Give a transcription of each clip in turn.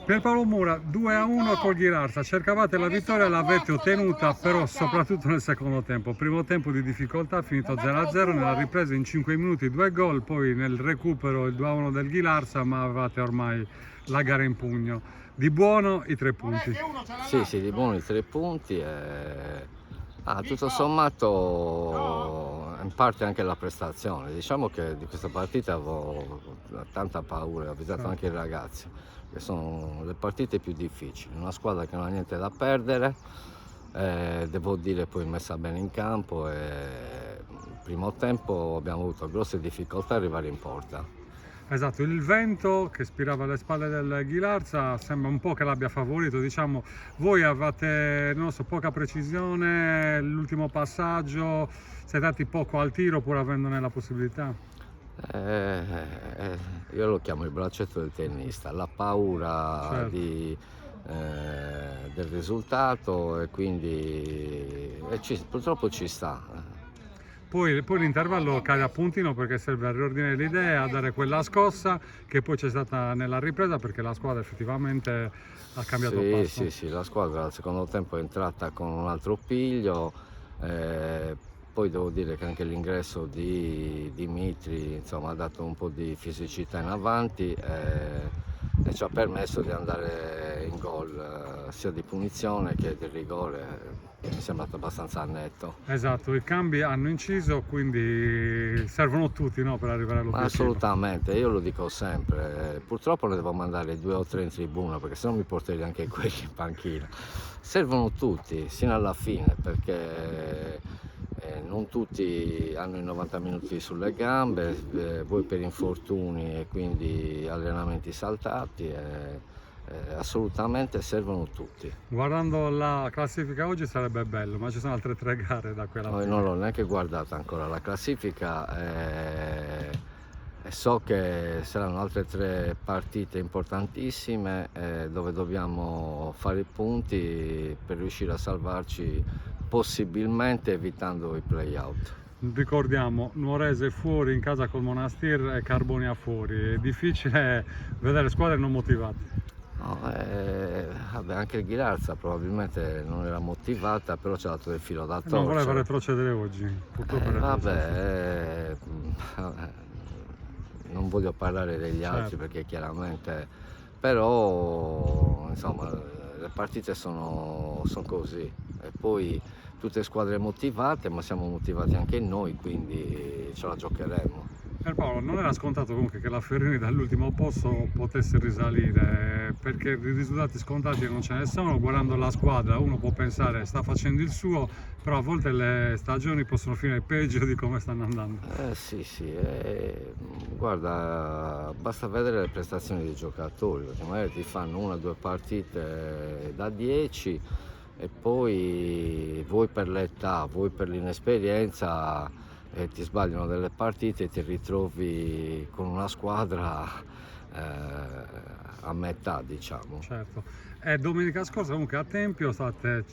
Pierpaolo Mura, 2-1 col Ghilarza, cercavate la vittoria, l'avete ottenuta, però soprattutto nel secondo tempo. Primo tempo di difficoltà, finito 0-0, nella ripresa in 5 minuti 2 gol, poi nel recupero il 2-1 del Ghilarza, ma avevate ormai la gara in pugno. Di buono i 3 punti. Sì, sì, di buono i 3 punti tutto sommato in parte anche la prestazione. Diciamo che di questa partita avevo tanta paura, ho avvisato anche i ragazzi, che sono le partite più difficili, una squadra che non ha niente da perdere, devo dire poi messa bene in campo e il primo tempo abbiamo avuto grosse difficoltà ad arrivare in porta. Esatto, il vento che spirava alle spalle del Ghilarza sembra un po' che l'abbia favorito, diciamo, voi avevate, non so, poca precisione, l'ultimo passaggio, siete dati poco al tiro pur avendone la possibilità? Io lo chiamo il braccetto del tennista, la paura Certo. del risultato e quindi purtroppo ci sta. Poi l'intervallo cade a puntino perché serve a riordinare le idee, a dare quella scossa che poi c'è stata nella ripresa perché la squadra effettivamente ha cambiato Sì, passo. sì, sì, la squadra al secondo tempo è entrata con un altro piglio, poi devo dire che anche l'ingresso di Dimitri insomma, ha dato un po' di fisicità in avanti e ci ha permesso di andare in gol sia di punizione che di rigore, mi è sembrato abbastanza netto. Esatto, i cambi hanno inciso, quindi servono tutti, no, per arrivare Ma all'obiettivo. assolutamente, io lo dico sempre, purtroppo ne devo mandare 2 o 3 in tribuna perché sennò mi porterei anche quelli in panchina. Servono tutti, sino alla fine, perché non tutti hanno i 90 minuti sulle gambe, voi per infortuni e quindi allenamenti saltati, assolutamente servono tutti. Guardando la classifica oggi sarebbe bello, ma ci sono altre 3 gare da qui alla Non fine. l'ho neanche guardata ancora la classifica e so che saranno altre 3 partite importantissime dove dobbiamo fare i punti per riuscire a salvarci, possibilmente evitando i play-out. Ricordiamo, Nuorese fuori in casa col Monastir e Carbonia fuori. È difficile vedere squadre non motivate. No, vabbè, anche il Ghilarza probabilmente non era motivata, però ci ha dato del filo da Non voleva torcere. retrocedere oggi, purtroppo è retrocesso. Vabbè, non voglio parlare degli altri Certo. perché chiaramente, però insomma le partite sono così e poi tutte squadre motivate, ma siamo motivati anche noi, quindi ce la giocheremo. Paolo, non era scontato comunque che la Ferrini dall'ultimo posto potesse risalire, perché i risultati scontati non ce ne sono, guardando la squadra uno può pensare sta facendo il suo, però a volte le stagioni possono finire peggio di come stanno andando. Sì, sì, guarda, basta vedere le prestazioni dei giocatori, perché magari ti fanno 1 o 2 partite da 10 e poi voi per l'età, voi per l'inesperienza ti sbagliano delle partite e ti ritrovi con una squadra a metà, diciamo. Certo. E domenica scorsa comunque a Tempio state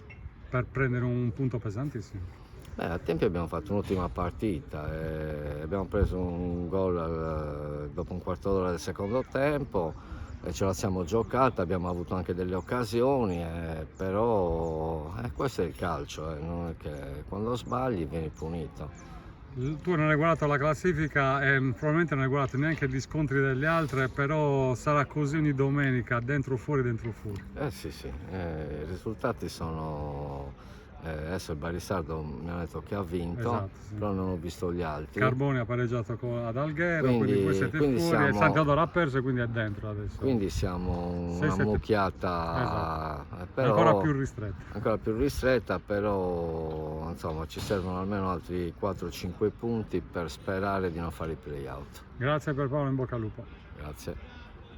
per prendere un punto pesantissimo. A tempi abbiamo fatto un'ottima partita, abbiamo preso un gol dopo un quarto d'ora del secondo tempo e ce la siamo giocata, abbiamo avuto anche delle occasioni, però questo è il calcio, non è che quando sbagli vieni punito. Tu non hai guardato la classifica e probabilmente non hai guardato neanche gli scontri delle altre, però sarà così ogni domenica, dentro o fuori, dentro o fuori. Sì, sì, i risultati sono. Adesso il Barisardo mi ha detto che ha vinto, Esatto, sì. però non ho visto gli altri. Carboni ha pareggiato ad Alghero, quindi voi siete Quindi fuori e siamo, San Teodoro ha perso e quindi è dentro adesso. quindi siamo Sei, una sette- mucchiata, Esatto. però, Ancora più ristretta. ancora più ristretta, però insomma ci servono almeno altri 4-5 punti per sperare di non fare i play-out. Grazie per Paolo, in bocca al lupo. Grazie.